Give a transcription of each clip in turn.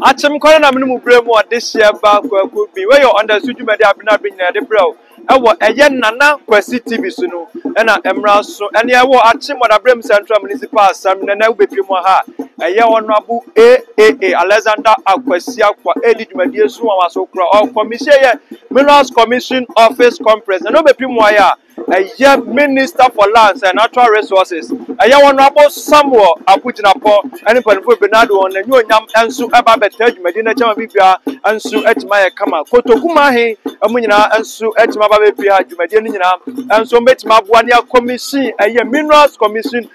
Akyem Oda na menu bremu this year back could be where you understood you may have been at the bro. Nana Kwesi TV sunu ena emra so ene wo Akyem Oda Brem Central Municipal Assembly na ubepi mu ha honorable AAA Alexander Akwasi AKWAH edi dwumadie so waso kra o commission ye Minerals Commission Office Conference na ubepi mu ya Minister for Lands and Natural Resources honorable Samuel JINAPOR ene panfo Bernardo on enyo nyam enso eba beta dwumadie na chama bibia enso etima ye kama KOTOKU mahe amunyina enso etima bia dwumadie ni nyina enso metima boania commission Minerals Commission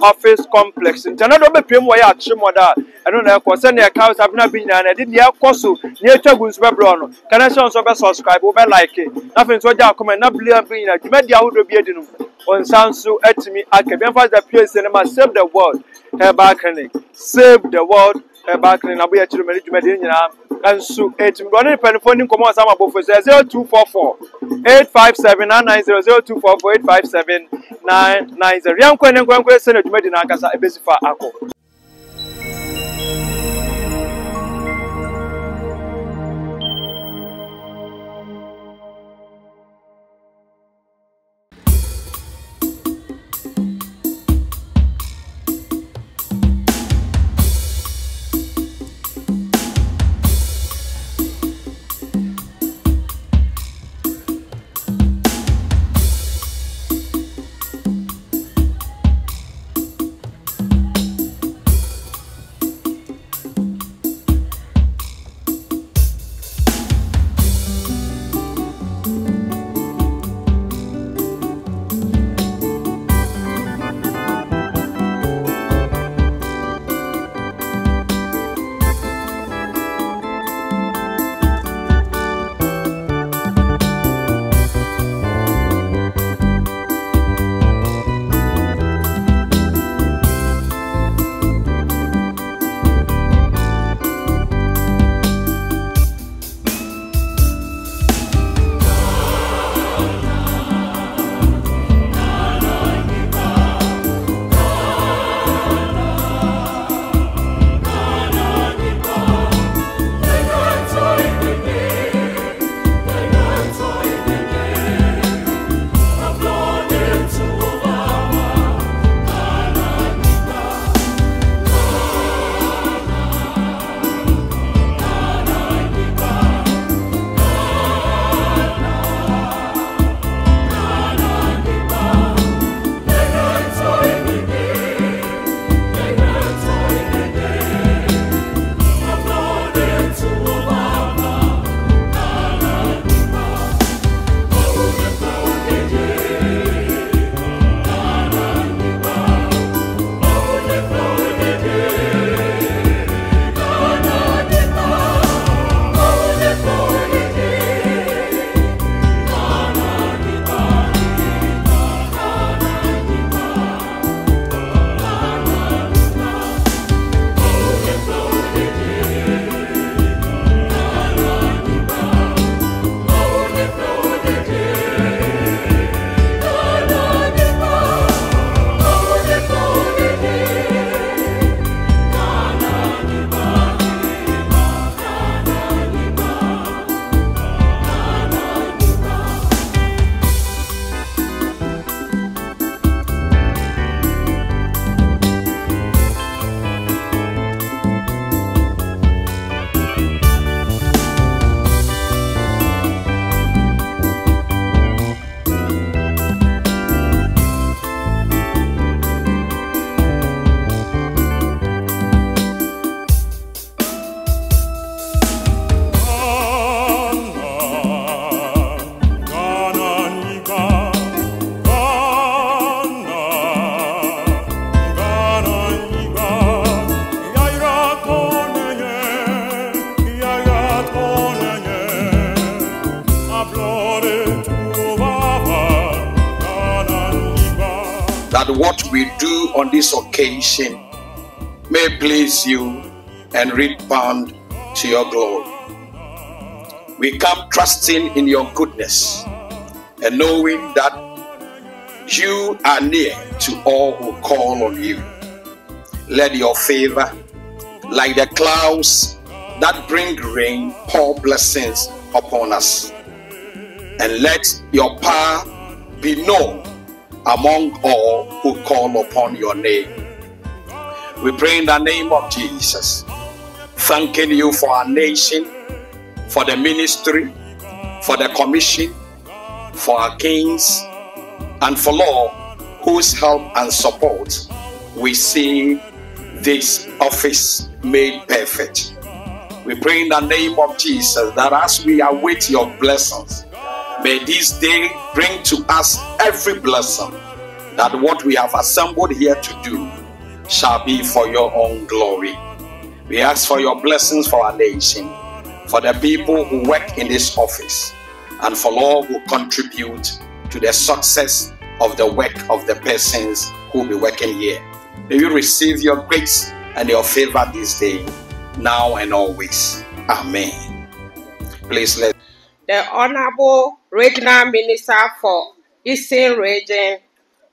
Office Complex ntanado bepiem wo ya Akyem Oda eno na ekose na eka sabina bi nyina na de ne ekoso ne etwagu nso bebro no kana so be subscribe wo be like na fe nso ja comment na blia bi nyina dwumadi ahodo bi edi no on sanso etimi akebe fa the place na save the world herbal clinic save the world herbal clinic na bo ya chiro meri dwumadi nyina enso etimi do ne telephone nkomo asama bofo 0244 857-990-0244-857-990. Yankwe sene dwumadi na akasa ebesifa akọ. that what we do on this occasion may please you and rebound to your glory. We come trusting in your goodness and knowing that you are near to all who call on you. Let your favor, like the clouds that bring rain, pour blessings upon us. And let your power be known among all who call upon your name. We pray in the name of Jesus, thanking you for our nation, for the ministry, for the commission, for our kings, and for all whose help and support we see this office made perfect. We pray in the name of Jesus that as we await your blessings, may this day bring to us every blessing, that what we have assembled here to do shall be for your own glory. We ask for your blessings for our nation, for the people who work in this office, and for all who contribute to the success of the work of the persons who will be working here. May you receive your grace and your favor this day, now and always. Amen. Please let the Honorable Regional Minister for Eastern Region,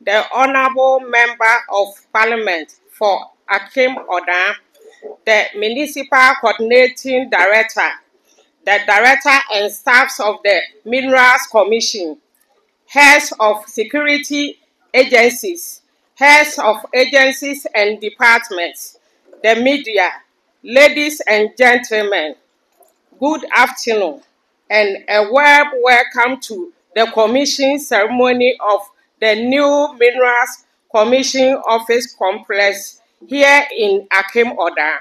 the Honorable Member of Parliament for Akim Oda, the Municipal Coordinating Director, the Director and staffs of the Minerals Commission, heads of security agencies, heads of agencies and departments, the media, ladies and gentlemen, good afternoon, and a warm welcome to the commission ceremony of the new Minerals Commission Office Complex here in Akim Oda.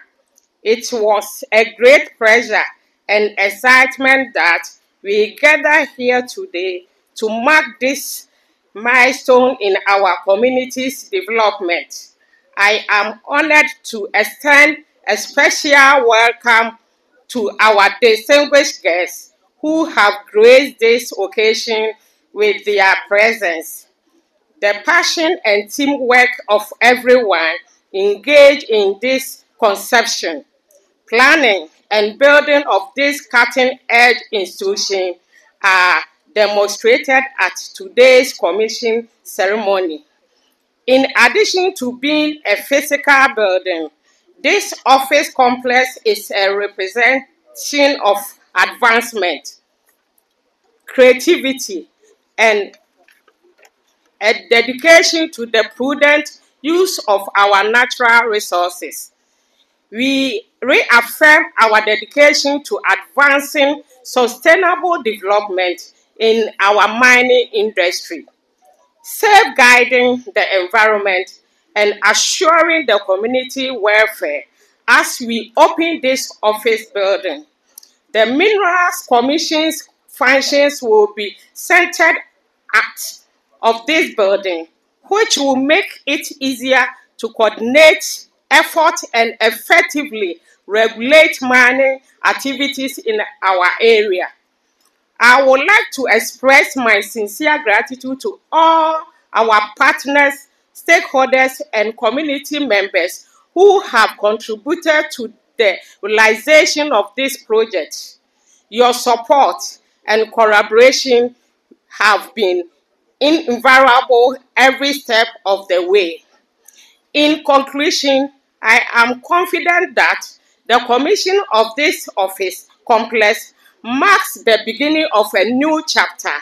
It was a great pleasure and excitement that we gather here today to mark this milestone in our community's development. I am honored to extend a special welcome to our distinguished guests who have graced this occasion with their presence. The passion and teamwork of everyone engaged in this conception, planning, and building of this cutting-edge institution are demonstrated at today's commission ceremony. In addition to being a physical building, this office complex is a representation of advancement, creativity, and a dedication to the prudent use of our natural resources. We reaffirm our dedication to advancing sustainable development in our mining industry, safeguarding the environment, and assuring the community welfare as we open this office building. The Minerals Commission's functions will be centered at of this building, which will make it easier to coordinate efforts and effectively regulate mining activities in our area. I would like to express my sincere gratitude to all our partners, stakeholders, and community members who have contributed to the realization of this project. Your support and collaboration have been invaluable every step of the way. In conclusion, I am confident that the commission of this office complex marks the beginning of a new chapter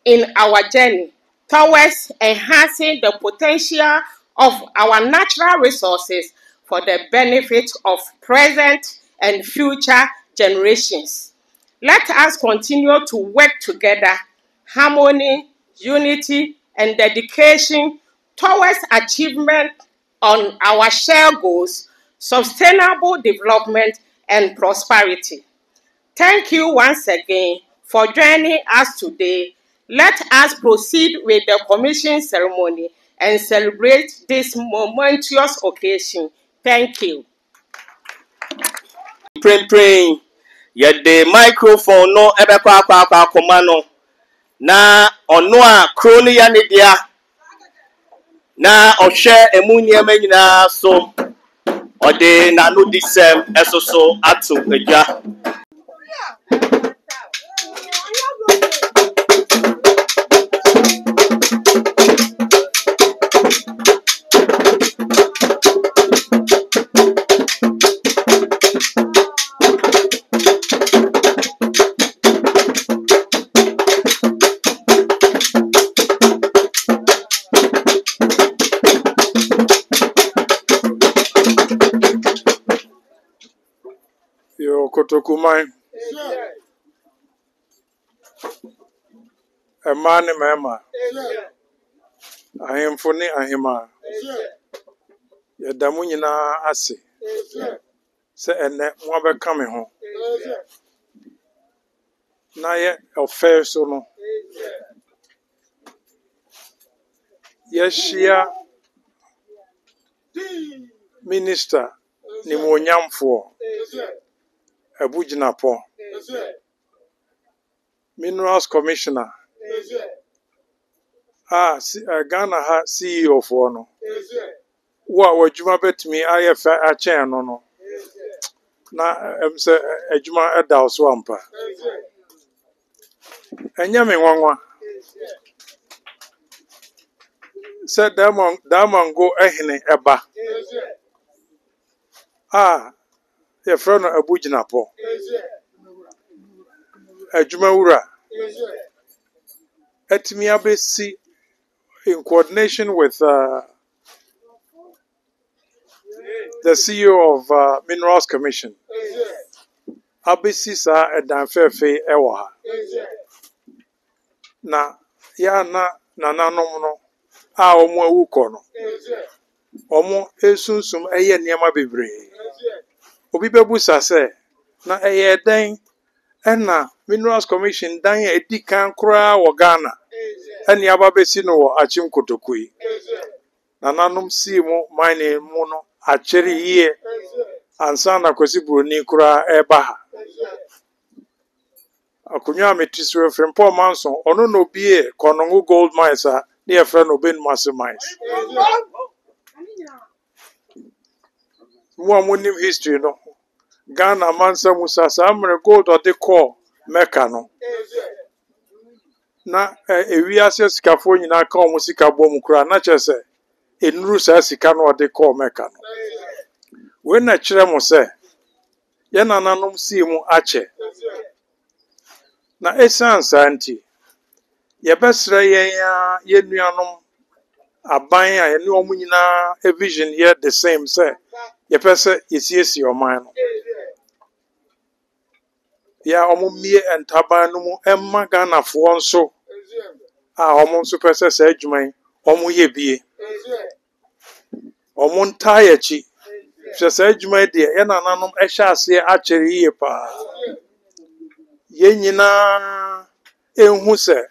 in our journey towards enhancing the potential of our natural resources for the benefit of present and future generations. Let us continue to work together, harmony, unity, and dedication towards achievement on our shared goals, sustainable development, and prosperity. Thank you once again for joining us today. Let us proceed with the commission ceremony and celebrate this momentous occasion. Thank you. Praying. Yet the microphone no ebe kwa komano na ono a kroni ya ne dia na ohwe emu niam nyina so ode na no disem esoso atu adwa. KOTOKU mine. A man in Mama. I am funny, I am a. Yadamunina Asi. Say, and that one coming home. Na ye affair so no. Yeshia minister ni monyamfo JINAPOR. Minerals commissioner. Ghana ha CEO for no. Wa juma betimi ayefa a chen no. Na say ejuma eda so ampa. Enya me nwanwa. Said Damon go ehne eba. Your friend JINAPOR. Ejuma wura. Etimi abesi in coordination with the CEO of Minerals Commission. Abesi sa edanfefe ewa ha. Na ya na nanom no omo awuko no. Omo esunsum eye niam bebre. Obi bebusa se na eye den na Minerals Commission dan edikan kura wo Ghana. Eni ababesi no wo Akyem KOTOKU. Nananom si mu mine mu no acheri ye ansa na kwesi broni kura eba ha. Akunwa metiswe FREMPONG MANSO ono no bie konongo gold mines a ne friend oben massive mines. Mu amonim history no. Ghana mansa musa samre gold or the core meka no. Na ewiase sikafo nyina ka omo sika bom kura na chese enuru sa sika no de core meka no. We na kire mo se ye nananom si mu ache. Na essence anti ye besre ye nuanom aban a ye ne omo nyina a vision here the same say ye pese yesiesi o man no. Ya omo mie entaban no mu emma Ghana fo nso omo nso pese sa adwuman omo ye bie omo ntaye chi sa adwuman de ye nananom ehya ase akere ye pa ye nyina enhu se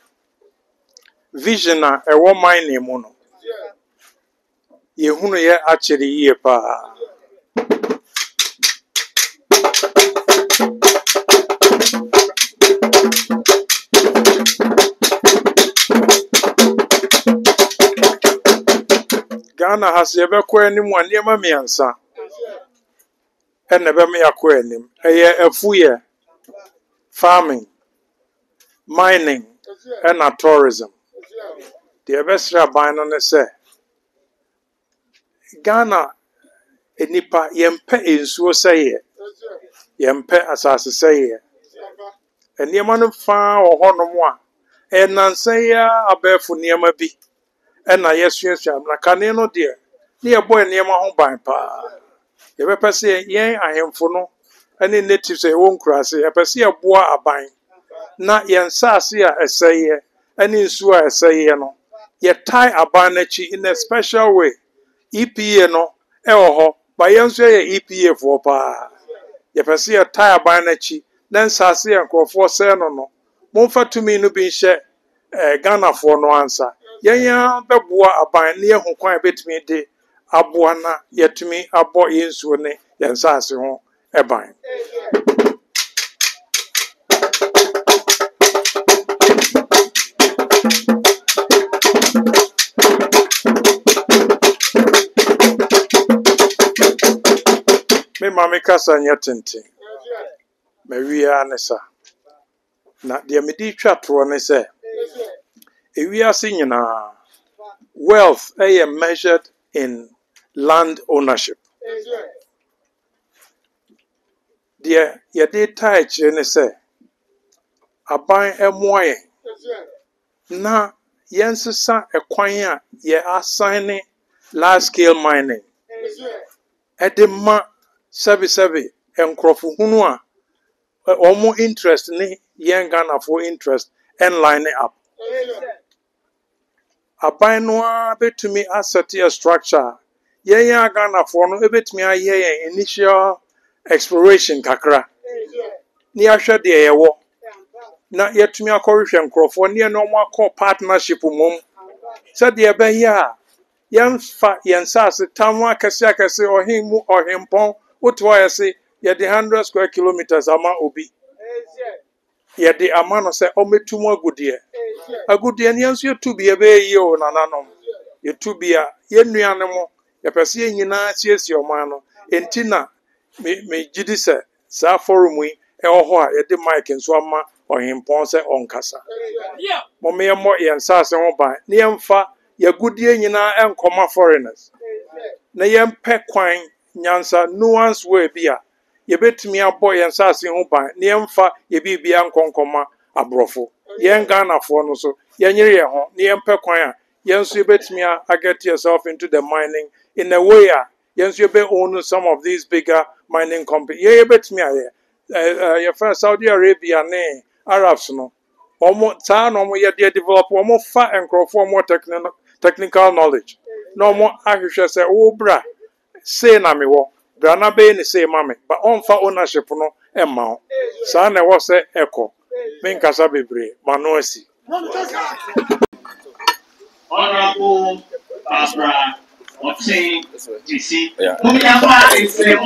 vision a ewo mine mu no ye hunu ye akere ye pa. Ghana has ever quenim one near Mamiansa. And never me aquanim. A fuye farming, mining, and tourism. The best rabbi on the say Ghana enipa yempe insuo say yempe asase say and yemanu fa or honomwa and nansaya abefu niema bi. And na yesuensua na kane no de ne boy niema ho ban pa ye be pese yen ahemfo no ane natives e won kurase ye pese ye boa aban na yen saase a eseye ane nsu a eseye no ye tie aban na chi in a special way. EPA no e ho ba yen so ye EPA fo pa ye pese ye tie aban na chi na saase ye nkrofo se no momfa tumi no bi hye Ghana for no answer. Yenya beboa aban ne yehu kwan betimi de aboa na yetumi abo yensuo ne yensase ho eban. Me mama kasa nyatente. Me wiya nesa. Na de me di twato ne se ewiase nyina wealth measured in land ownership. The yede touch ne say aban emoye na yensesa ekwan a ye assign large scale mining edema sebi enkrofo hunu a Omo interest ni yen Ghana for interest and line it up. Aban no a betumi asset a structure. Yen Ghana for no betumi aye initial exploration kakra. Ni ahwe de yewo. Na yetumi akorhwe nkrofo ne no mo akọ partnership mum. Said the Abaya, young fat yen sass, Tamwa Kasiakasi or him or him pon, what why I say, yet the 100 square kilometers ama obi. Yet the amano say, oh, me two more good year. A good year, yes, you to be a bay yo, nananom. You to be a yen animal, a perceive yina, yes, your mano, and Tina, me jidisa, sa forum we, or yet the mic and swamma or him ponce on casa. Mommy more yen sass and by near fa. Ya goodie nyina enkoma foreigners na yempe kwan nyansa nuance we bia ye betumi abo yen sase ho ban na yemfa ye bibia nkonkoma abrofo yen Ghana fo no so yenyere ye ho na yempe kwan a yenso ye betumi get yourself into the mining in a way a yenso ye be own some of these bigger mining companies ye betumi ye first Saudi Arabia ne Arabs no omo ta no mo ye develop omo fa enkrofo omo technical knowledge. No more ahwehwe say wo bra say na me wo bra na be ni say mame but on fa ownership no emma ho sa na wo say eko me nkasa bebre mano asi Honorable Barbara OTENG GC. Mumiafa is a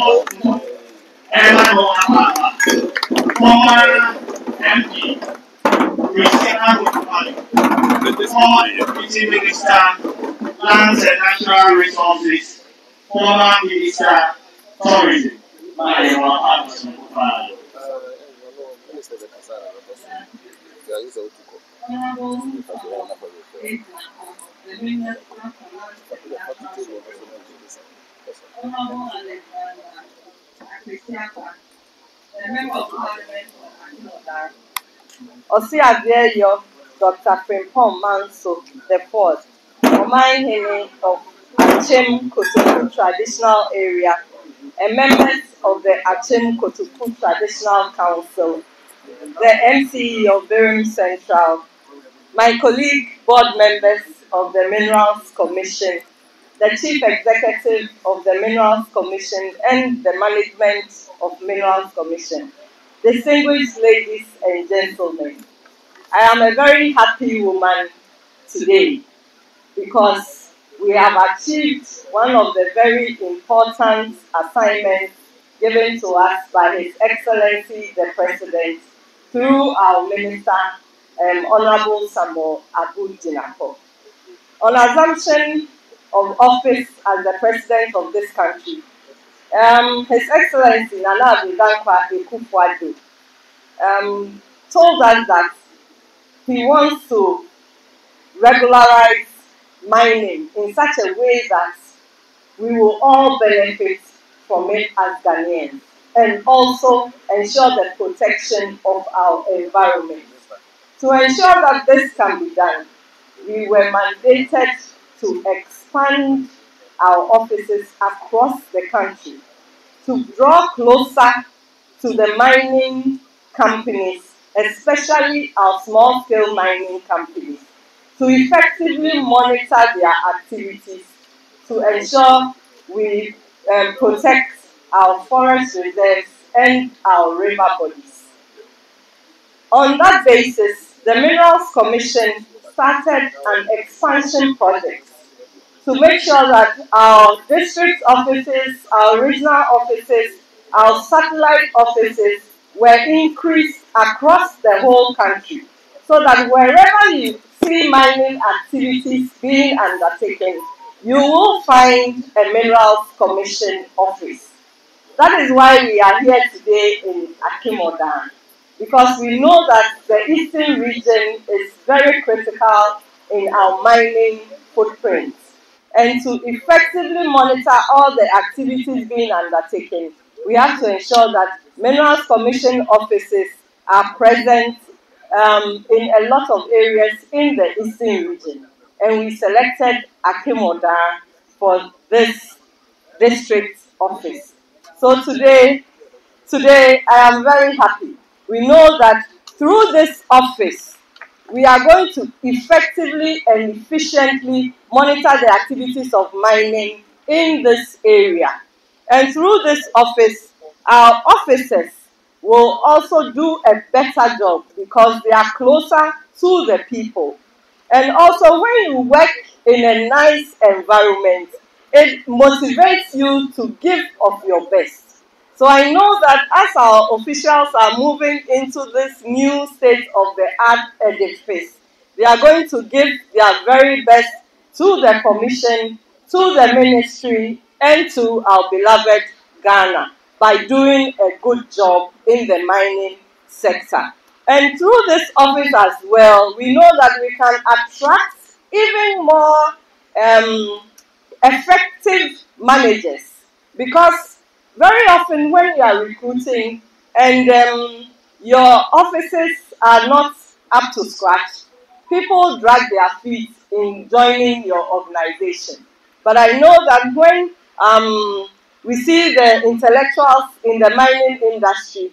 former MP, former Deputy Minister, Lands and Natural Resources, former Minister, Tourism. OSAADEAYO, Dr. FREMPONG MANSO the fourth, Omanhene of Akyem KOTOKU Traditional Area, and members of the Akyem KOTOKU Traditional Council, the MCE of Birim Central, my colleague board members of the Minerals Commission, the Chief Executive of the Minerals Commission and the Management of Minerals Commission, distinguished ladies and gentlemen, I am a very happy woman today because we have achieved one of the very important assignments given to us by His Excellency the President through our Minister, Honorable Samuel Abu JINAPOR. On assumption of office as the President of this country, His Excellency Nana AkwaSI told us that he wants to regularize mining in such a way that we will all benefit from it as Ghanaians and also ensure the protection of our environment. To ensure that this can be done, we were mandated to expand our offices across the country to draw closer to the mining companies, especially our small-scale mining companies, to effectively monitor their activities to ensure we protect our forest reserves and our river bodies. On that basis, the Minerals Commission started an expansion project to make sure that our district offices, our regional offices, our satellite offices were increased across the whole country, so that wherever you see mining activities being undertaken, you will find a Minerals Commission office. That is why we are here today in Akim Oda, because we know that the eastern region is very critical in our mining footprint. And to effectively monitor all the activities being undertaken, we have to ensure that Minerals Commission offices are present in a lot of areas in the eastern region. And we selected Akim Oda for this district office. So today I am very happy we know that through this office, we are going to effectively and efficiently monitor the activities of mining in this area. And through this office, our officers will also do a better job because they are closer to the people. And also, when you work in a nice environment, it motivates you to give of your best. So I know that as our officials are moving into this new state-of-the-art edifice, they are going to give their very best to the commission, to the ministry, and to our beloved Ghana by doing a good job in the mining sector. And through this office as well, we know that we can attract even more effective managers, because very often when you are recruiting and your offices are not up to scratch, people drag their feet in joining your organization. But I know that when we see the intellectuals in the mining industry,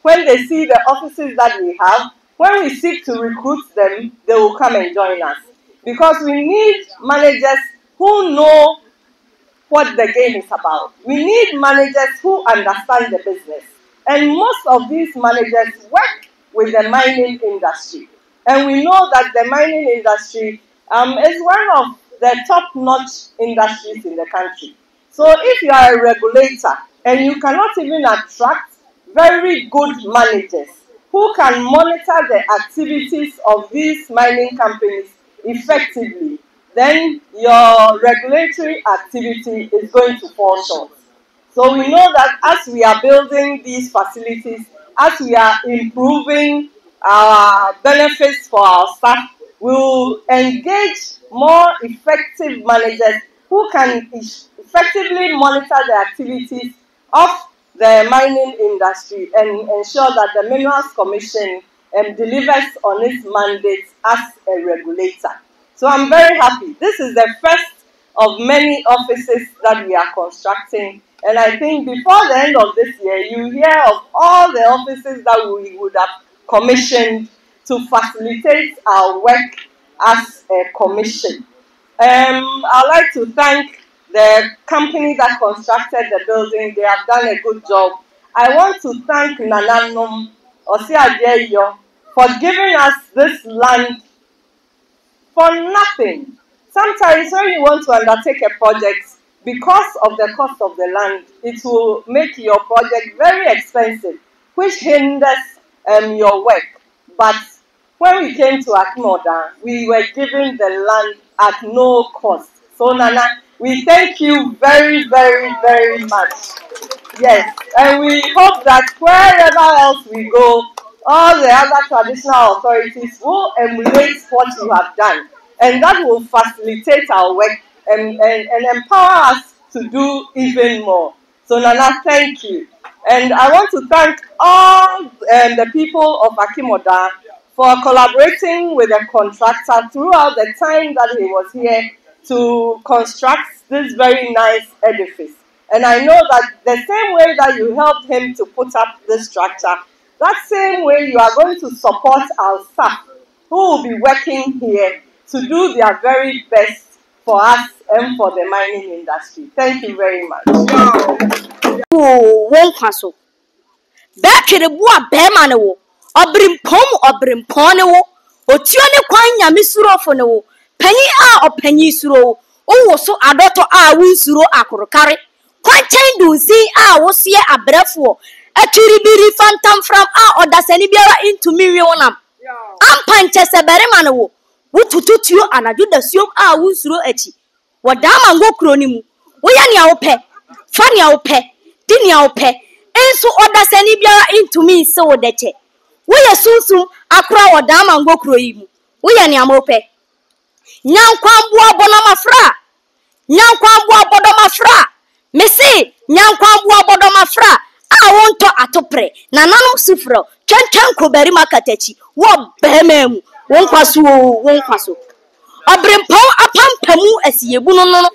when they see the offices that we have, when we seek to recruit them, they will come and join us. Because we need managers who know what the game is about. We need managers who understand the business. And most of these managers work with the mining industry. And we know that the mining industry is one of the top-notch industries in the country. So if you are a regulator and you cannot even attract very good managers who can monitor the activities of these mining companies effectively, then your regulatory activity is going to fall short. So we know that as we are building these facilities, as we are improving our benefits for our staff, we will engage more effective managers who can effectively monitor the activities of the mining industry and ensure that the Minerals Commission delivers on its mandate as a regulator. So I'm very happy. This is the first of many offices that we are constructing. And I think before the end of this year, you hear of all the offices that we would have commissioned to facilitate our work as a commission. I'd like to thank the company that constructed the building. They have done a good job. I want to thank Nananom OSAADEAYO for giving us this land for nothing. Sometimes when you want to undertake a project, because of the cost of the land, it will make your project very expensive, which hinders your work. But when we came to Akim Oda, we were given the land at no cost. So Nana, we thank you very, very, very much. Yes, and we hope that wherever else we go, all the other traditional authorities will emulate what you have done. And that will facilitate our work and empower us to do even more. So Nana, thank you. And I want to thank all the people of Akim Oda for collaborating with the contractor throughout the time that he was here to construct this very nice edifice. And I know that the same way that you helped him to put up this structure, that same way you are going to support our staff who will be working here to do their very best for us and for the mining industry. Thank you very much. So adoto a winsuro akorokare kwanchen dunsi a wosie abrefo aturibiri fantam from a odasani biara into millionam ampanche sebere manewo wutututuo anadu da siom a winsuro achi wadama ngo kronimu woya ne awopɛ fa ne awopɛ di ne awopɛ enso odasani biara into me se wodeche woya sunsum akora wadama ngo kroyimu woya ne amopɛ nyankwamboa bonamafra nyankwamboa bodomafra mesi nyankwamboa bodomafra a wonto atopre na nanom sufro twentwen ko bari makatachi wo behememu wonkwaso obrempon apampamu asiebu no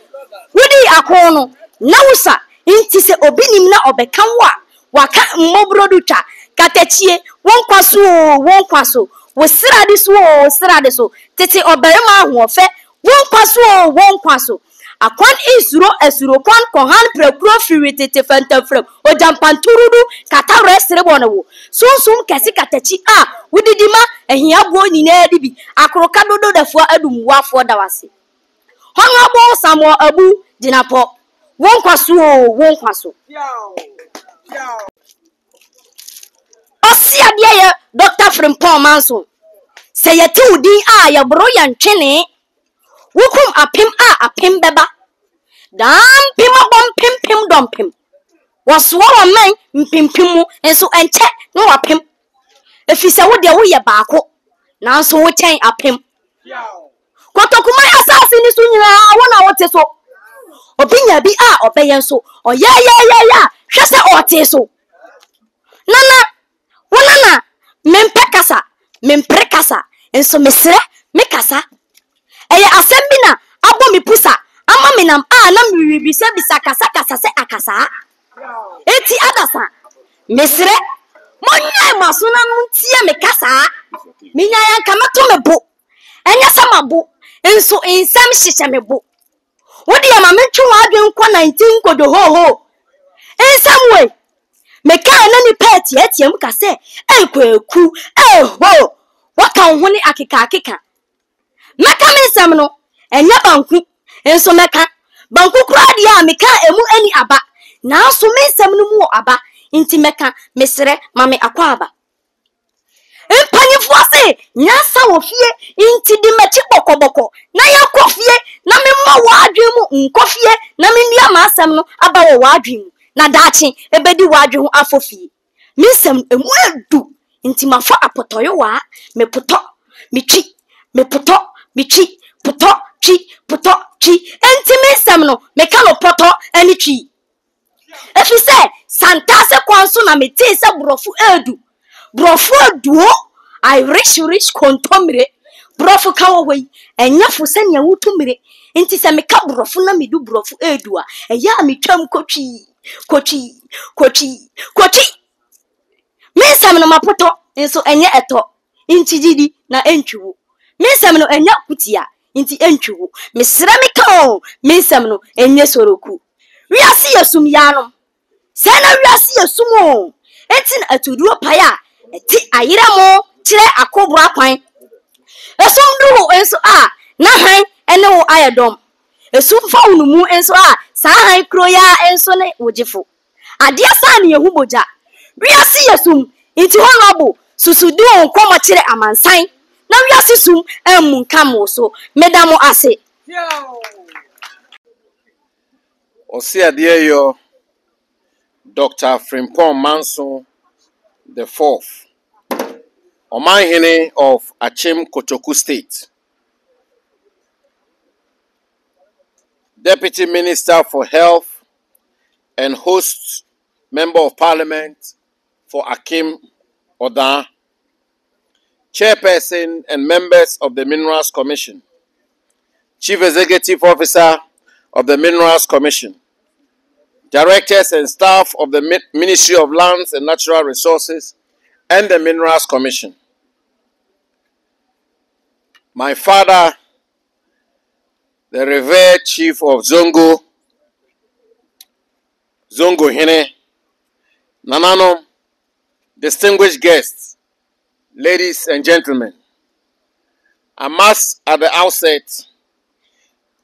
wodi akon no na wosa nti se obinim na obekan wa waka mmobrodutwa katechie won kwaso wo srade so tete obarima ahofe won kwaso akwan isuro asuro kwan kohan prekuro firi tete fantafram ojampanturudu kata resre bonawo sunsum kesi katechi wudidima ehia bo nyina dibi akroka dodo dafo adumuwafo dawase Honorable Samuel Abu JINAPOR won kwaso OSAADEAYO Dr. FREMPONG MANSO say yeti udi ya bro ya ntwene wukum apem beba dam pim abom pim dom pim waswo man mpim mu enso enche no wapem efise wo de wo ye baako nanso wo chen apem kotoku mai asase ni so nyina wona wote so obinya bi obeyen so ya hwese ote so nana wonana mempre kasa enso mesre me kasa eye asem bi na abo mi pusa ama menam na miribi se bisa kasa se akasa eti adasa mesre monya masuna muntie me kasa minya yan kamato mebo enya samabo enso ensam hyehyɛ mebo wodi ama mentwe wadwen kwa 19 kodo ho ensam we meka na ni party etiam ka se ekwaku ho waka ho ni akeka meka mensam no enya banku enso meka banku kura dia meka emu ani aba na so mensam no mu aba inti meka mesre mame AKWAH empanyifo ase nyasa wo fie inti di mechi bokoboko na yakofie na memma wadwen mu nkofie na mendia ma asem no aba wo wadwen mu na daachi ebedi wadwen ho afofie mensam emu adu inti mafa apotoyo wa me poto michi me poto michi poto chi enti mensam no meka no poto ani chi efise santase kwanso na meti se brofu edu I rich kontomre brofu kawo we enyafu senya wutumre enti se meka brofu na medu brofu edu eya metwam kochi mensam no mapoto enso enye eto inti jidi na entwiwo mensam no enya kutia inti entwiwo mesra meka mensam no enye soroku wiase yasum yanom sena wiase yasumo etin atuduro paya eti ayiramo kire akobra kwan esomdu enso na han ene wo ayedom esumfa unumu enso sa han kroya enso ne wojefo ade asa ne yehu boja wiase yasum inti honorable susudu onkomo kire amansan na wiase sum emu nkamo so medamo ase OSAADEAYO Dr. FREMPONG MANSO the fourth, Omanhene of Akyem KOTOKU State, Deputy Minister for Health and host Member of Parliament for Akim Oda, Chairperson and members of the Minerals Commission, Chief Executive Officer of the Minerals Commission, Directors and staff of the Ministry of Lands and Natural Resources and the Minerals Commission. My father, the revered Chief of Zongo Hene, Nananom, distinguished guests, ladies and gentlemen, I must at the outset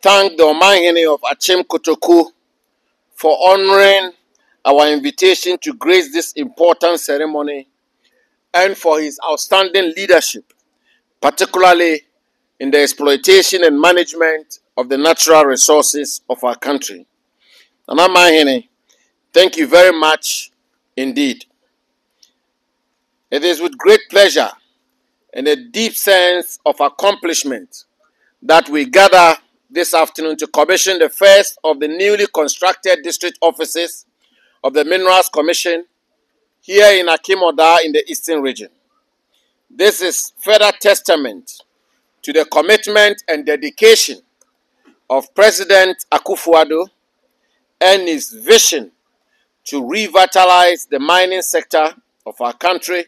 thank the Omanhene of Akyem KOTOKU for honoring our invitation to grace this important ceremony and for his outstanding leadership, particularly in the exploitation and management of the natural resources of our country. Nana Mahene, thank you very much indeed. It is with great pleasure and a deep sense of accomplishment that we gather this afternoon to commission the first of the newly constructed district offices of the Minerals Commission here in Akim Oda in the Eastern Region. This is further testament to the commitment and dedication of President Akufo-Addo and his vision to revitalize the mining sector of our country,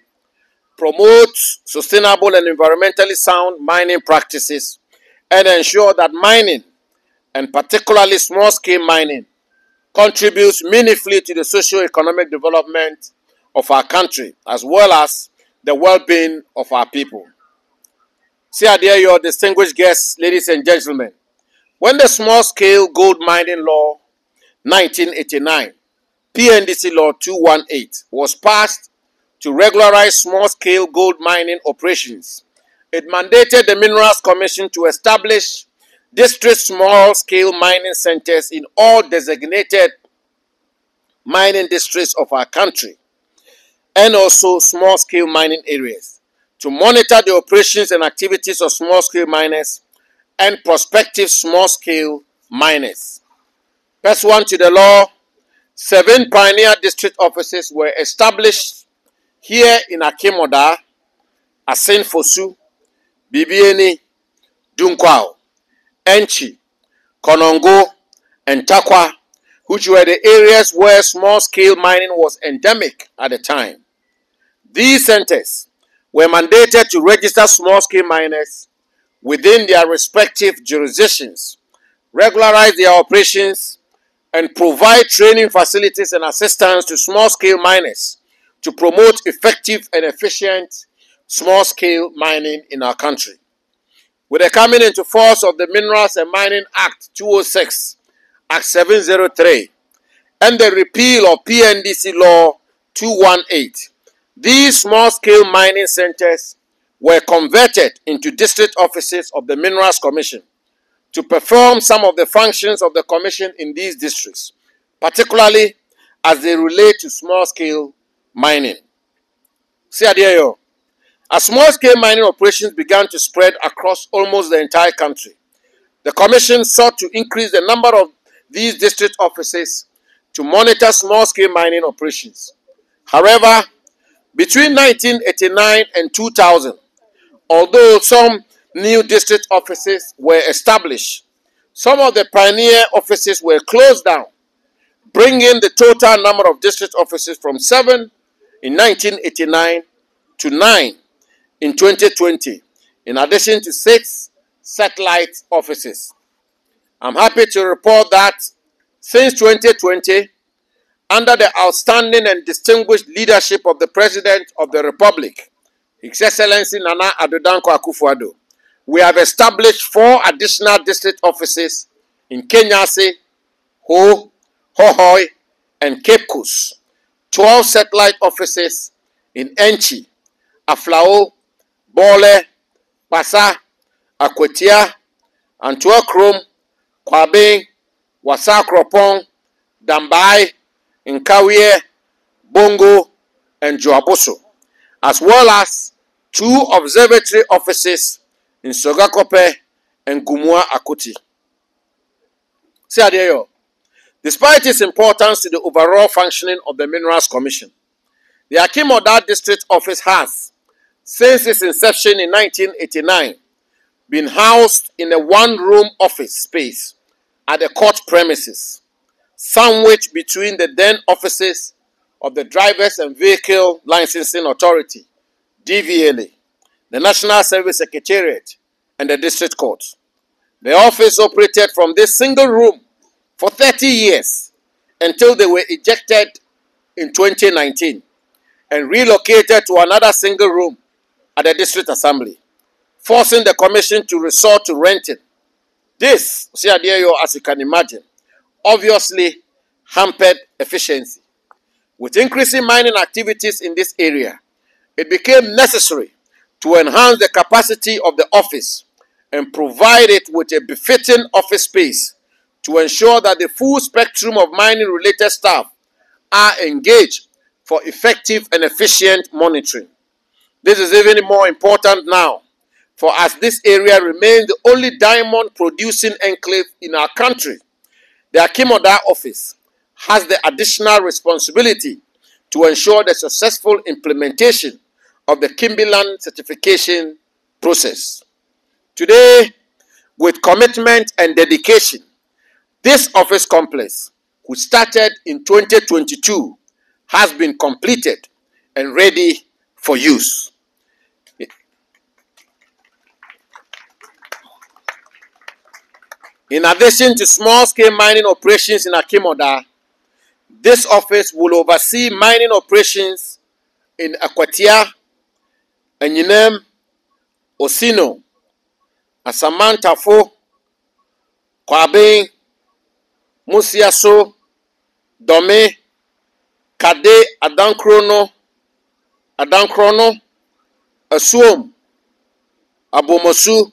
promote sustainable and environmentally sound mining practices, and ensure that mining, and particularly small-scale mining, contributes meaningfully to the socio-economic development of our country, as well as the well-being of our people. OSAADEAYO, distinguished guests, ladies and gentlemen, when the Small-Scale Gold Mining Law 1989, PNDC Law 218, was passed to regularize small-scale gold mining operations, it mandated the Minerals Commission to establish district small-scale mining centers in all designated mining districts of our country, and also small-scale mining areas, to monitor the operations and activities of small-scale miners and prospective small-scale miners. Pursuant to the law, 7 pioneer district offices were established here in Akim Oda, Asin Fosu, Bibieni, Dunkwao, Enchi, Konongo, and Takwa, which were the areas where small-scale mining was endemic at the time. These centers were mandated to register small-scale miners within their respective jurisdictions, regularize their operations, and provide training facilities and assistance to small-scale miners to promote effective and efficient small-scale mining in our country. With the coming into force of the Minerals and Mining Act 206, Act 703, and the repeal of PNDC Law 218, these small-scale mining centers were converted into district offices of the Minerals Commission to perform some of the functions of the Commission in these districts, particularly as they relate to small-scale mining. OSAADEAYO, as small-scale mining operations began to spread across almost the entire country, the Commission sought to increase the number of these district offices to monitor small-scale mining operations. However, between 1989 and 2000, although some new district offices were established, some of the pioneer offices were closed down, bringing the total number of district offices from 7 in 1989 to 9 in 2020, in addition to 6 satellite offices. I'm happy to report that since 2020, under the outstanding and distinguished leadership of the President of the Republic, His Excellency Nana Addo Dankwa Akufo-Addo, we have established 4 additional district offices in Kenyasi, Ho, Hohoi, and Cape Coast, 12 satellite offices in Enchi, Aflao, Bole, Basa, Akwetia, Antuakrom, Kwabeng, Wasakropong, Dambai, Nkawie, Bongo, and Joaboso, as well as 2 observatory offices in Sogakope and Gumua Akuti. OSAADEAYO, despite its importance to the overall functioning of the Minerals Commission, the Akim Oda District Office has, since its inception in 1989, been housed in a 1-room office space at the court premises, sandwiched between the then offices of the Drivers and Vehicle Licensing Authority, DVLA, the National Service Secretariat, and the District Court. The office operated from this single room for 30 years until they were ejected in 2019 and relocated to another single room at the District Assembly, forcing the Commission to resort to renting. This, OSAADEAYO, as you can imagine, obviously hampered efficiency. With increasing mining activities in this area, it became necessary to enhance the capacity of the office and provide it with a befitting office space to ensure that the full spectrum of mining-related staff are engaged for effective and efficient monitoring. This is even more important now, for as this area remains the only diamond-producing enclave in our country, the Akim Oda office has the additional responsibility to ensure the successful implementation of the Kimberland certification process. Today, with commitment and dedication, this office complex, which started in 2022, has been completed and ready for use. In addition to small-scale mining operations in Akim Oda, this office will oversee mining operations in AKWASI, Enyinem, Osino, Asamantafo, Kwabe, Musiaso, Dome, Kade, Adankrono, Asuom, Abomosu,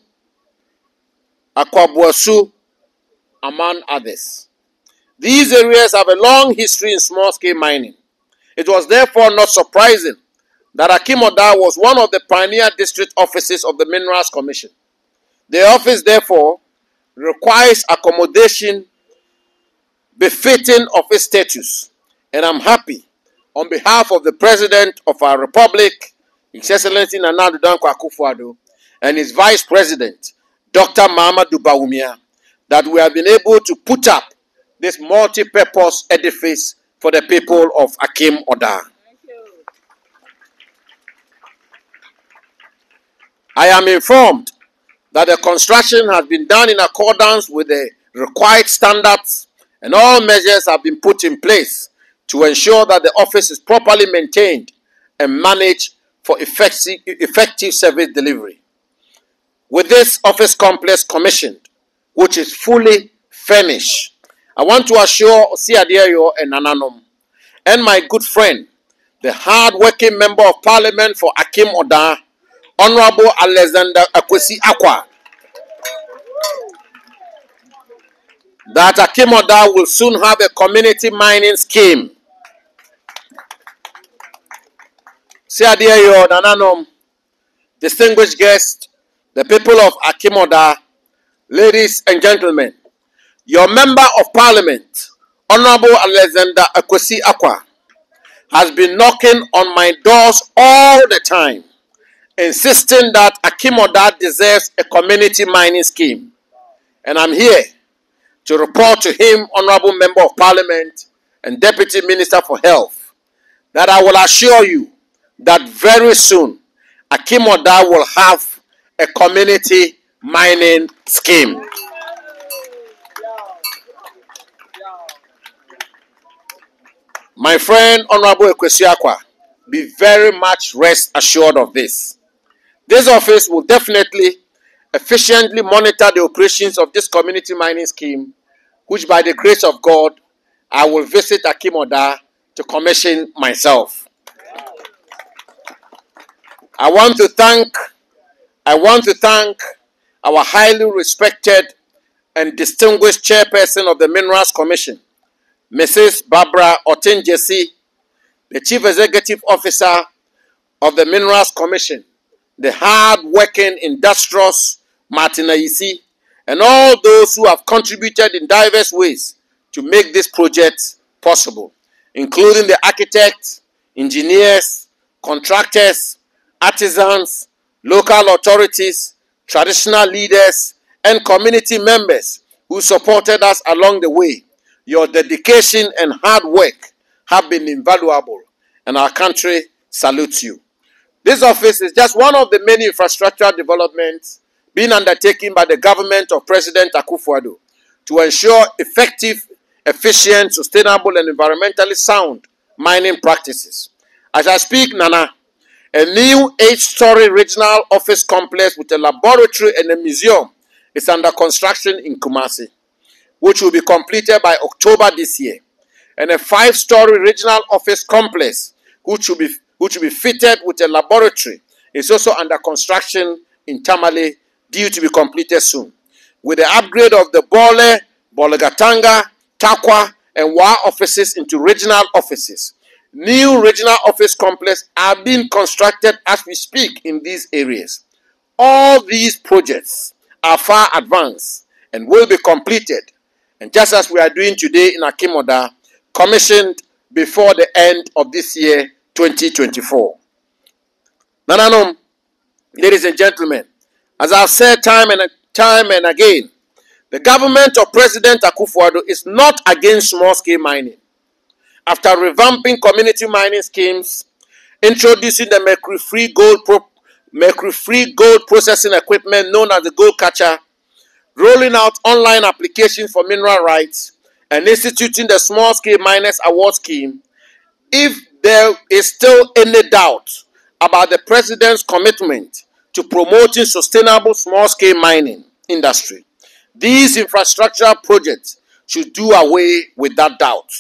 Akwabuasu, among others. These areas have a long history in small-scale mining. It was therefore not surprising that Akim Oda was one of the pioneer district offices of the Minerals Commission. The office, therefore, requires accommodation befitting of its status, and I'm happy, on behalf of the President of our Republic, His Excellency Nana Addo Dankwa Akufo-Addo, and his Vice President, Dr. Mahamudu Bawumia, that we have been able to put up this multi-purpose edifice for the people of Akim Oda. I am informed that the construction has been done in accordance with the required standards, and all measures have been put in place to ensure that the office is properly maintained and managed for effective service delivery. With this office complex commissioned, which is fully furnished, I want to assure OSAADEAYO and Nananom and my good friend, the hard-working Member of Parliament for Akim Oda, Honorable Alexander Akwasi AKWAH, that Akim Oda will soon have a community mining scheme. OSAADEAYO, Nananom, distinguished guests, the people of Akim Oda, ladies and gentlemen, your Member of Parliament, Honorable Alexander Akwasi AKWAH, has been knocking on my doors all the time, insisting that Akim Oda deserves a community mining scheme. And I'm here to report to him, Honorable Member of Parliament and Deputy Minister for Health, that I will assure you that very soon Akim Oda will have a community mining scheme. My friend, Honorable Akwasi AKWAH, be very much rest assured of this. This office will definitely efficiently monitor the operations of this community mining scheme, which by the grace of God, I will visit Akim Oda to commission myself. I want to thank our highly respected and distinguished chairperson of the Minerals Commission, Mrs. Barbara Otenjesi, the Chief Executive Officer of the Minerals Commission, the hard-working, industrious Martina Isi, and all those who have contributed in diverse ways to make this project possible, including the architects, engineers, contractors, artisans, local authorities, traditional leaders, and community members who supported us along the way. Your dedication and hard work have been invaluable, and our country salutes you. This office is just one of the many infrastructural developments being undertaken by the government of President Akufo-Addo to ensure effective, efficient, sustainable, and environmentally sound mining practices. As I speak, Nana, a new 8-story regional office complex with a laboratory and a museum is under construction in Kumasi, which will be completed by October this year. And a 5-story regional office complex, which will be fitted with a laboratory, is also under construction in Tamale, due to be completed soon. With the upgrade of the Bole, Bolegatanga, Takwa, and Wa offices into regional offices, new regional office complexes are being constructed as we speak in these areas. All these projects are far advanced and will be completed, and just as we are doing today in Akim Oda, commissioned before the end of this year, 2024. Nananom, ladies and gentlemen, as I've said time and again, the government of President Akufo-Addo is not against small-scale mining. After revamping community mining schemes introducing the mercury-free gold processing equipment known as the gold catcher, rolling out online applications for mineral rights, and instituting the small-scale miners award scheme. If there is still any doubt about the president's commitment to promoting sustainable small-scale mining industry, these infrastructure projects should do away with that doubt.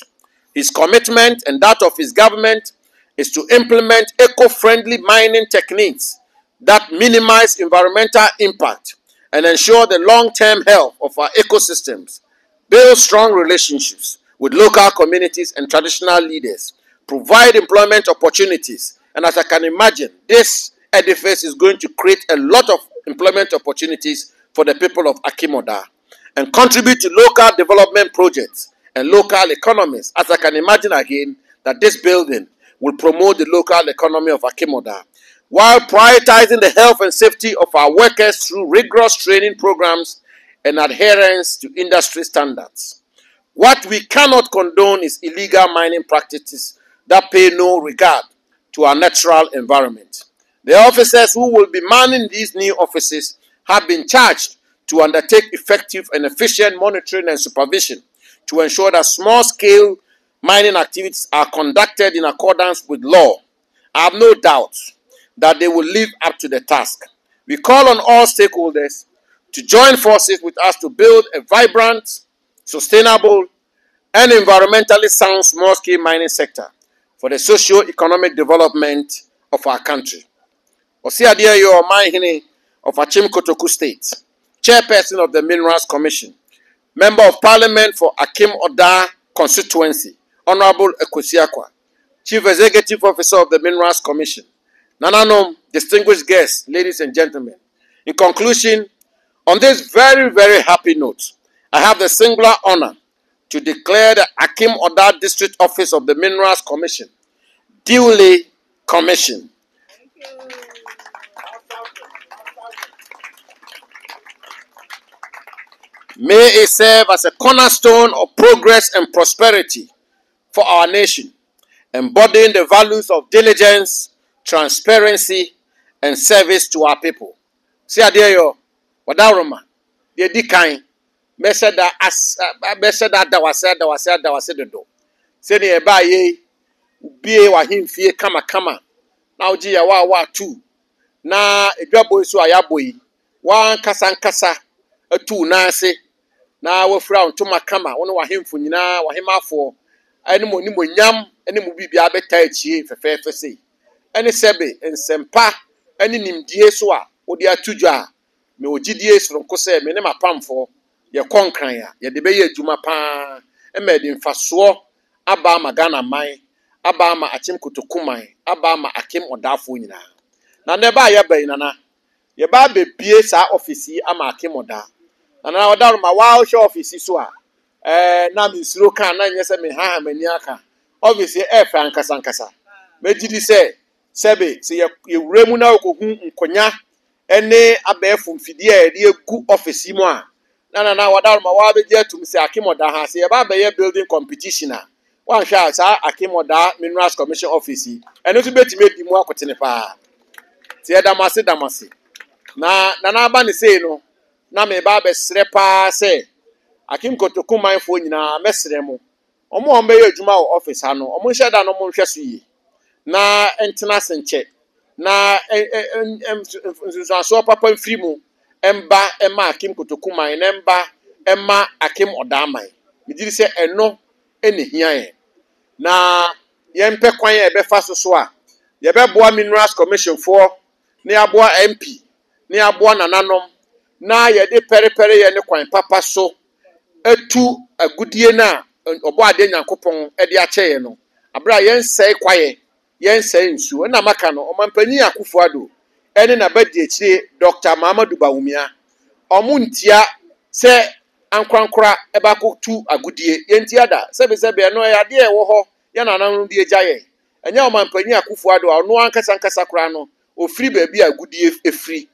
His commitment and that of his government is to implement eco-friendly mining techniques that minimize environmental impact and ensure the long-term health of our ecosystems, build strong relationships with local communities and traditional leaders, provide employment opportunities, and as I can imagine, this edifice is going to create a lot of employment opportunities for the people of Akim Oda, and contribute to local development projects and local economies. As I can imagine again, that this building will promote the local economy of Akim Oda, while prioritizing the health and safety of our workers through rigorous training programs and adherence to industry standards. What we cannot condone is illegal mining practices that pay no regard to our natural environment. The officers who will be manning these new offices have been charged to undertake effective and efficient monitoring and supervision to ensure that small-scale mining activities are conducted in accordance with law. I have no doubt that they will live up to the task. We call on all stakeholders to join forces with us to build a vibrant, sustainable, and environmentally sound small-scale mining sector for the socio-economic development of our country. OSAADEAYO Omanhene of Akyem KOTOKU State, Chairperson of the Minerals Commission, Member of Parliament for Akyem Oda Constituency, Honorable AKWASI, Chief Executive Officer of the Minerals Commission, Nananom, distinguished guests, ladies and gentlemen. In conclusion, on this very, very happy note, I have the singular honor to declare the Akyem Oda District Office of the Minerals Commission duly commissioned. May it serve as a cornerstone of progress and prosperity for our nation, embodying the values of diligence, transparency, and service to our people. OSAADEAYO, Wadaroma, the Dikai, Mesada Dawase do. Seni eba ye, ubiye wa himfie kama. Na uji ya wa tu. Na edwabo isu ayaboyi. Wa nkasa. Etu nase. Na wafra ntoma kama. Wono wa himfu nyina, wa himafo. Ene mo nyam, ene mo bibia beta echie fefefe sei. Ene sebe, ensempa, ene nimdie so a, odi atudwa. Me ogidie soronko se me ne mapamfo. Ye konkran ya, ye debe ye adwuma pa. Eme de mfasoɔ aba ma Ghana man, aba ma Akyem KOTOKU man, aba ma Akyem Odafo nyina. Na ne ba ye bai nana. Ye ba bebie saa office ama Akyem Oda. Na Oda ma wa hwe office so a na misiro kan na nyese me ha mani aka. Office e fa nkasa. Megidi sebe se ye wuremu na okohu nkonya ene abefo mfidie a ye gu office mu a. Na Oda ma wa be je tum se Akyem Oda ha se ye ba be ye building competition a. Wan hwa sa Akyem Oda Minerals Commission office. Eno so betime di mu akotene pa. Se damase. Na aba ne sei no. Na me ba be sre pa se Akyem KOTOKU man fo nyina mesre mo. Omo be ye adwuma wo office ha no. Omo hwe da no mo hwe so yi. Na entena senche. Na so papa mfiri mu. Emba Akyem KOTOKU man na emma Akyem Oda man. Me diri se eno ene hia ye. Na yempe kwan ye be fa so a ye be boa Minerals Commission for ne aboa MP ne aboa nananom na ye de perepere ye ne kwan papa so etu agudie na obo ade nyankopon e de ache ye no abra yensei kwaye yensei nsu na maka no omampanyi Akufo-Addo ene na badi akire Dr. Mamadou Bawumia omuntia se ankwankora eba ko tu agudie yentia da sebe no ya de ewo ho ya nananom de ejaye enya omampanyi Akufo-Addo ono ankasa kora no ofiri ba bi agudie efiri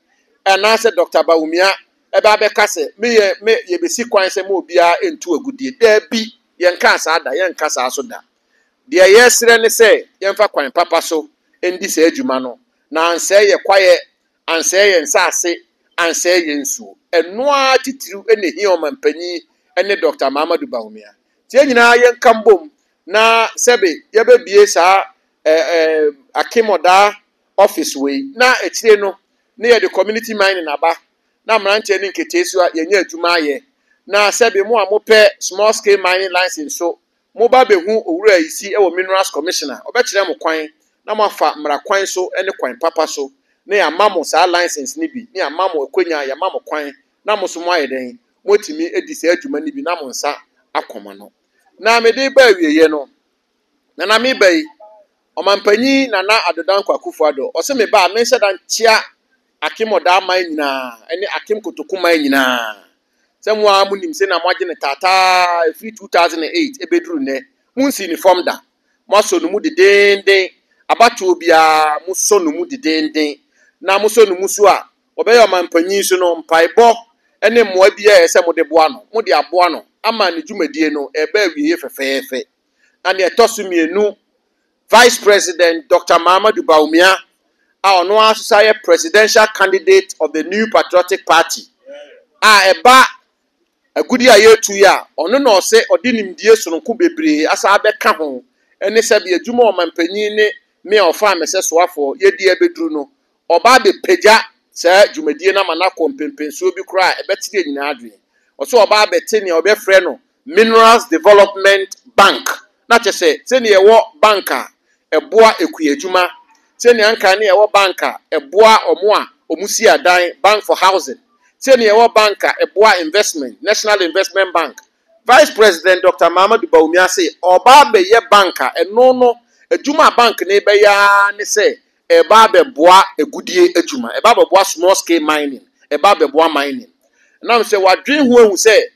ana se Dr. Bawumia eba be kase me ye besi kwan se mo bia entu agudie da bi yenka asa da yenka sa so da de yesre ne se yemfa kwan papa so endi se adwuma no na anse ye kwaye anse ye nsase anse ye nsuo eno a titiru ene hi omampanyi ene Dr. Mamadou Bawumia tie nyina ye nkambom na sebe ye bebie sa Akim Oda office we na etire no na ye the community mining aba na mranche ni nketesu a yenye adwuma ye na sebe mo amope small scale mining license so mo ba behu owura isi ewo minerals commissioner obekire mo kwan na mo afa mra kwan so ene kwan papa so na ya mamo sa license ni bi na ya mamo ekwenya ya mamo kwan na mo so mo ayeden motimi edi sa adwuma ni bi na mo nsa akoma no na me de ba wieye no na me bai omampanyi na adodan kwakufu ado o se me ba me se dan chia Akyem Oda man nyina ene Akim KOTOKU man nyina se mo amunim se na mo agye ne tata free 2008 ebeduru ne munsi ni form da mo so no mu de denden abato bia mo so no mu de denden na mo so no mu so a obeyo omampanyi so no mpaibọ ene mo bia se mo de boa no mo de aboa no ama ne dwumadie no eba wiye fefefe na ne etosu mienu Vice President Dr. Mamadou Bawumia ono asosaye presidential candidate of the New Patriotic Party eba agudi ayetu ya ono no se odinimdie sononko bebre asa abeka ho ene sabe adwuma omampanyi ne me ofa amese soafo yedi abeduru no oba be peja sa dwumadie na mana kompempenso bi kura ebetire nyina adwe oso oba bete ne obefre no Minerals Development Bank na chese se ne yewo banka eboa ekuyadwuma se ne anka ne yewo banka eboa omo a omusi adan bank for housing se ne yewo banka eboa investment National Investment Bank Vice President Dr. Mamadou Bawumia say oba be ye banka eno no adwuma bank ne be ya ne se eba be boa egudie adwuma eba be boa small scale mining eba be boa mining na say wadwen hu ehu se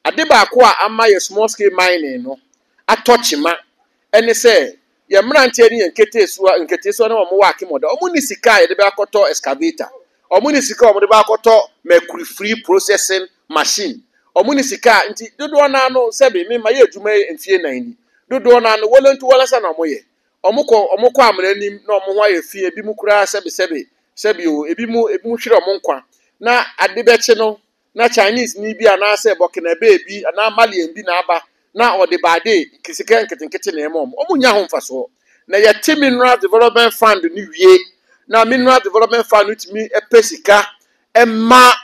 ade ba ko a ama ye small scale mining no atochima ene se ye mrantie ni nketesu na mo wa Akyem Oda omu ni sika ye de be akoto excavator omu ni sika omu de be akoto mercury free processing machine omu ni sika nti dodo na no sebe me ma ye adwuma enfie nan ni dodo na no wolentu wolasa na mo ye omukọ amranim na omo ho aye fie bi mu kura sebe o ebi mu hwere omo nkwa na ade beche no na Chinese ni bi ana se Burkina bi ana Malian bi na aba na ode bade kisika nketenkete na emom omunya ho mfaso na ye Mineral Development Fund ni wie na Mineral Development Fund utimi epesika emma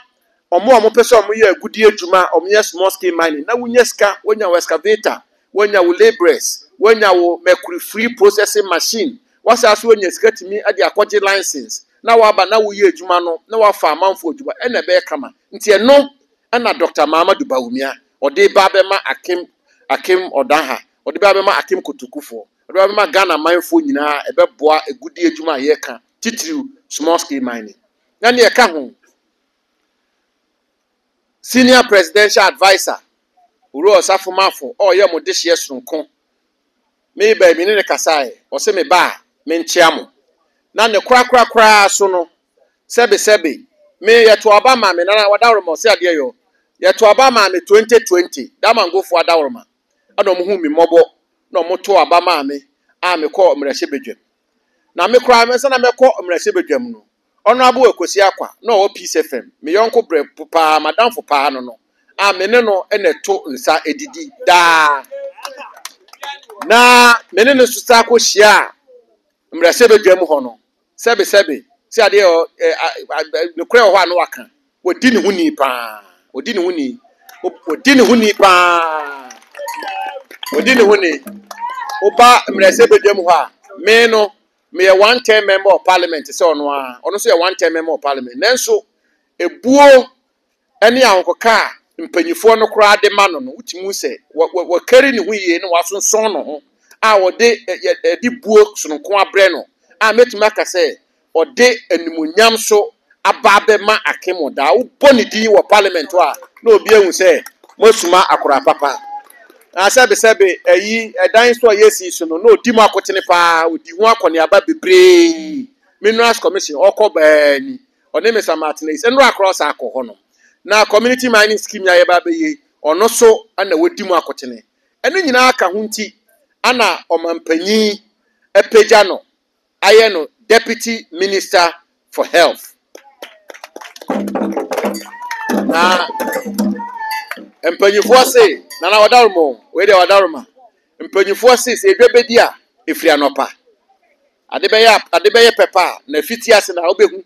omo pese omo ye agudi adwuma omo ye small scale mining na wunya sika wonya excavator wonya wo laborers wonya wo mercury free processing machine wasa so wonya sika timi ade akwaje license na waba na wo ye adwuma no na wa fa amanfo adwuma ena be kama nti eno na Dr. Mamadou Bawumia ode ba be ma Akyem Oda ha ode ba be ma Akim KOTOKU fo ode ba be ma Ghana manfo nyina ebe boa egudi adwuma ye ka titiriu small scale mining na ne ka ho senior presidential advisor Uru Osafomafo ye mo de hye sonko me ba mi ne kasae o se me ba me nchiamo na ne kra so no sebe me yeto aba ma me na wadawroma se ade yo yeto aba ma me 2020 da mangofo adawroma ana mo hu mi mobo na mo to aba ma me a me ko mrehye bedwam na me kra me se na me ko mrehye bedwam no ono abo ekosi akwa na o Peace FM me yonko bre pa madam fo pa no a me ne no ene to nsa edidi da na me ne no susa ko hia mrehye bedwam ho no sebe si ade no kra ho anu aka wodi ne huni pa wodi ne huni pa wodi ne huni oba mrehye bedwam ho a me no me a one-term member of parliament se ono so a one-term member of parliament nenso ebuo ene ahokoka mpanyifo no kra de ma no utimu se wo carry ne hu yie no wasonson no ho a wo de buo sonko abre no a metuma ka se ode animunyam so ababe ma Akyem Oda wo boni din wo parliament a na obi ehu se mosuma akora papa sebe eyi edan so yesi so no odi mu akotene pa odi hu akone aba bebre Minerals Commission okoba ni one Mr. Martinez enro across akọ no na community mining scheme ya yeba be yi ono so ana wodi mu akotene eno nyina aka ho nti ana omampanyi epeja no ayeno Deputy Minister for Health. Na empanyifo se na wadarumo we de wadaruma empanyifo se edwebedi a efri anopa adebeye pepa na fiti ase na obehu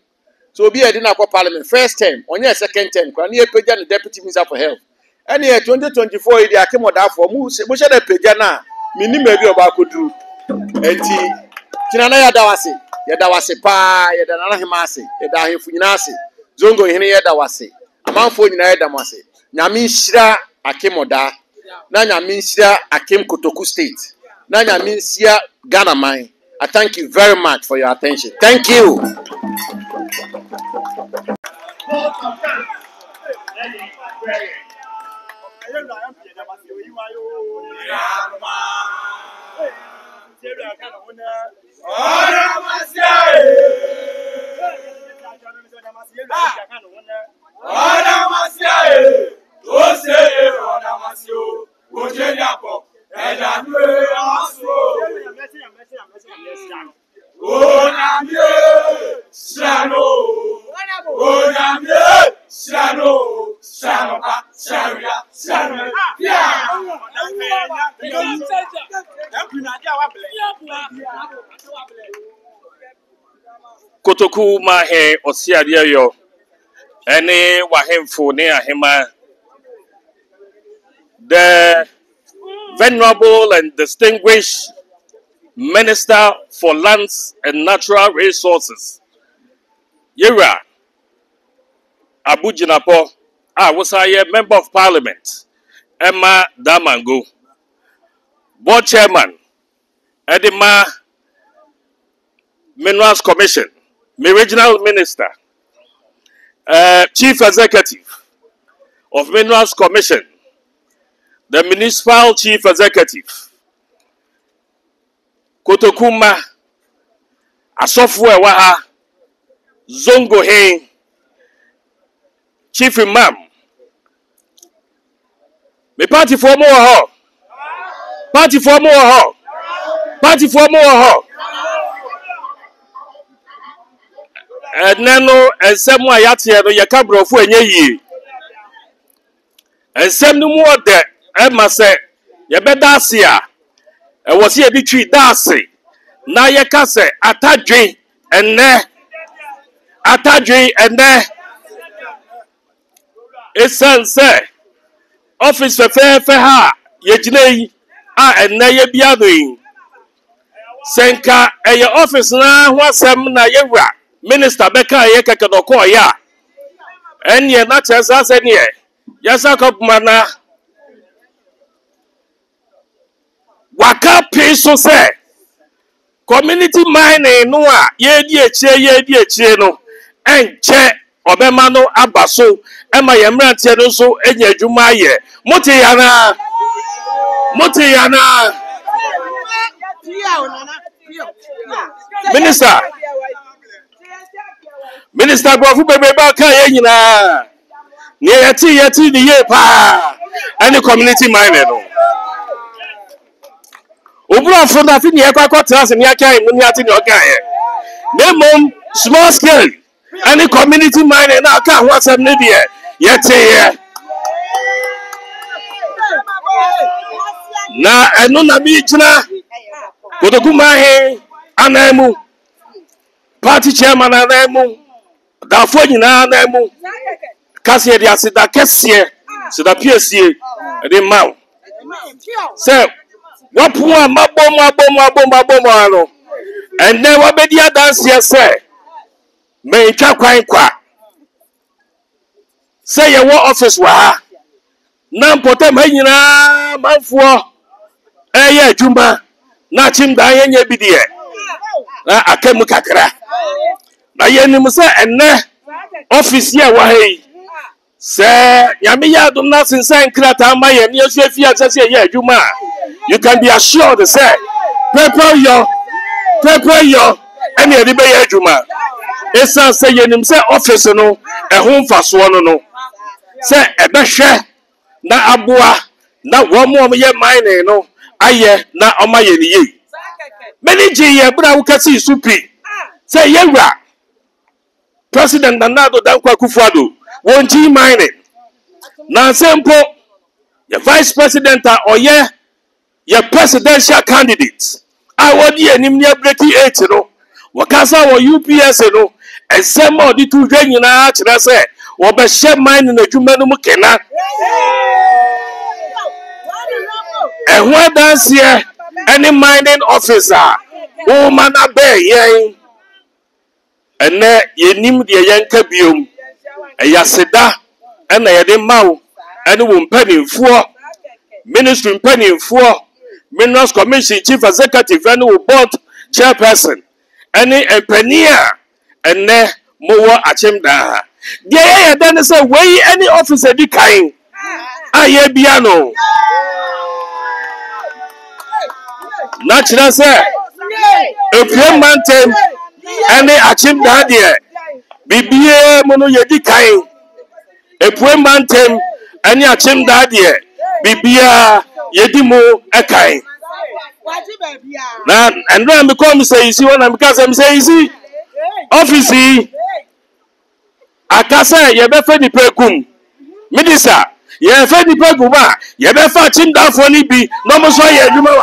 so obi edi na kwa parliament first term onye second term kwa na epeja na Deputy Minister for Health ene 2024 idi Akim Oda for mu she na peja na minima bi oba koduru enti kinana yada wase pa yada na hema ase yada ahefu nyina ase zongo hene yada wase amanfo nyina yada wase nyame nhyira Akim Oda na nyame nhyira Akim Kotoku State na nyame nhyira Ghana man. I thank you very much for your attention. Thank you. Kotoku mahe OSAADEAYO ene wahemfo ne ahema the venerable and distinguished Minister for Lands and Natural Resources Yera Abu JINAPOR AKWASI Member of Parliament Emma Damango Board Chairman Edema Minerals Commission Regional Minister Chief Executive of Minerals Commission the Municipal Chief Executive Kotokuma Asofo Ewaha Zongo He Chief Imam me party for more ho party for more ho party for more ho Nano ensem a yate no yeka brofo enye yie ensem no mu ode e ma se ye beda ase a e wo se ye bi twi da ase na yeka se atadwen ene esense office fe ha ye ginei a ene ye bia doin senka eye office na ho asem na yewura Minister Beka ye kekedoko ya enye na chesa se ne yasa kopmana waka piso se community mining no a ye di echie no enche obema no abaso ema ye mrantie no so enya adwuma ye muti yana Minister Bofu bebe ba kan ye nyina ne yati ni ye pa any community mining no obura from that ni e kwa trans ni akan ni ati ni okan ye nemom small scale any community mining na kan ho asem ne de yati ye na eno na bi gina Kotoku mahe anamu party chairman anamu dafo nyina anamu kase de asida kese sida piesie de maw se wapu a mabom ano and then wabedi adanse se me ntwa kwan kwa se ye wo office wa ha na mpotem ha nyina manfo eye adwuma na chimda yenye bidie na akemu kakra na yenim se enne office ye wa hei se nyame ya dum na sensan krata ma ye ne yesu afia se ye adwuma you can be assured say prepare your any ade be ye adwuma esa se yenim se office no ehun faso no se ebehwe na aboa na wo mo ye mine no aye na omaye ni ye Many G Bra Ukasi Supi. Say Yera. President Nanado Dankwa Kufuado. Won't G mine it. Now simple. Your vice president or your presidential candidate. I want you and Nimia Breaky 8 no. Wakasa or UPS no. And some of the two drain in our arch. I say, or by share mine in the Jumano Mukena. And what does here any mining officer? Oh, man, I bear ye. And there ye nim the yanka bium. A yasida and a yadimau. And a woman penny for ministry penny for Minerals Commission Chief Executive and board chairperson. Any a penny and there more achimda. Yeah, then is a way any officer be kind. Aye, piano. Natural say, a few mountain and they achieve that year. BBA mono yedi kind. A poor mountain and you achieve that year. BBA yedimu a kind. Now, and then become say, you see what I'm because I'm saying, see, office, Akasa, you better the precum. Medisa, you have fed the precuma, you better fetch him down for Libby, no more so you know.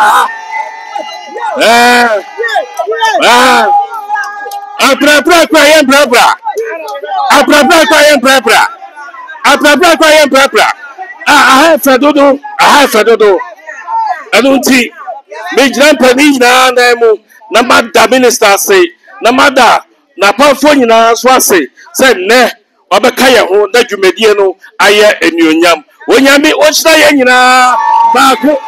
I have Fedodo. I don't see. Me Japanese na name. Namada minister say. Namada. Na powerful na swase. Say ne. Obekaya ho na dwumedie no aye enuonyam. Onyame ochira ye nyina. Baako.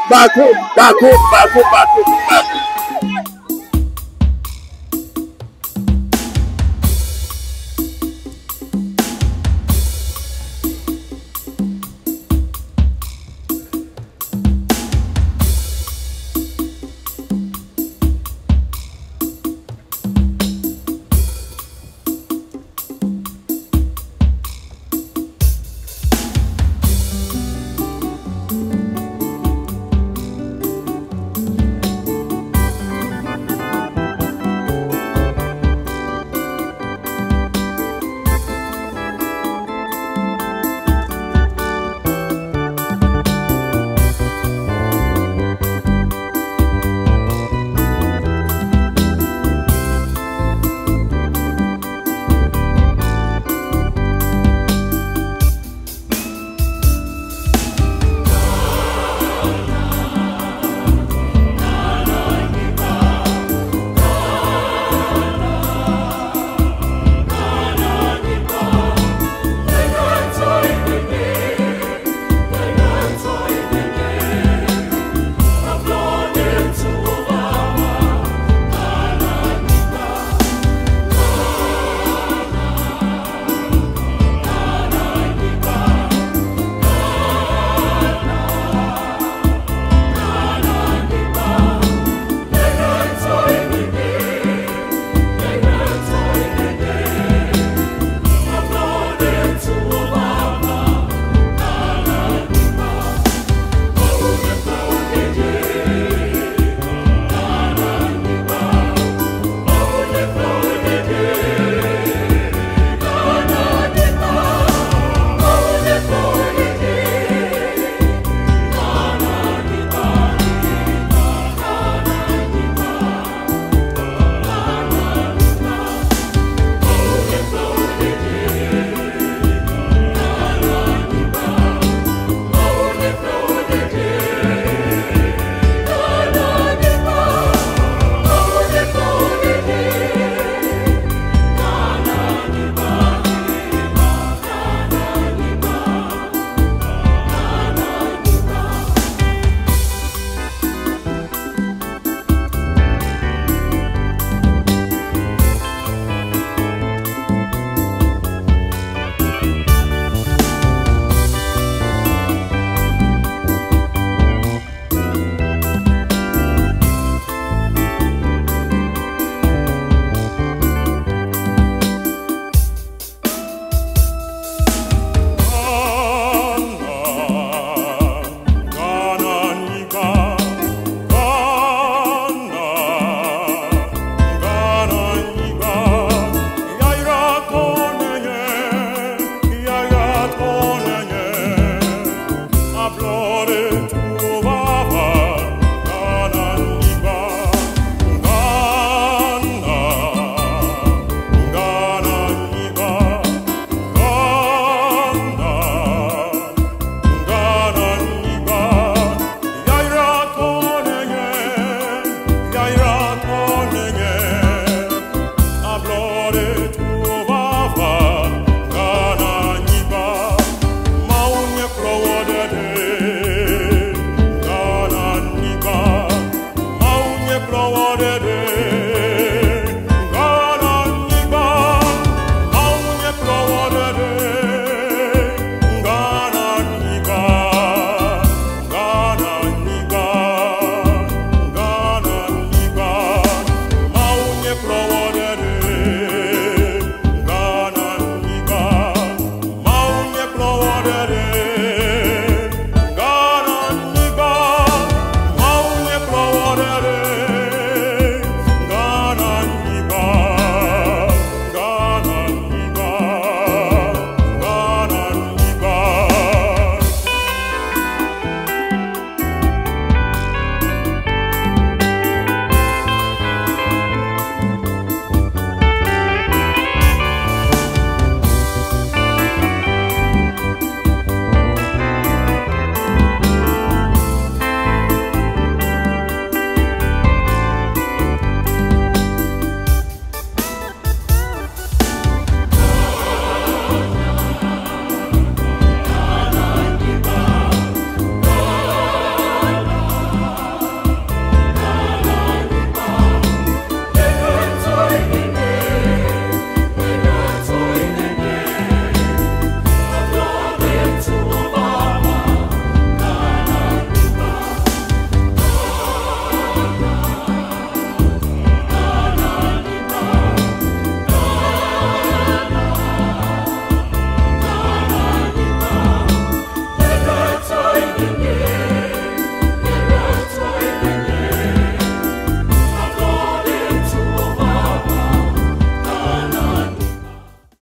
Lord.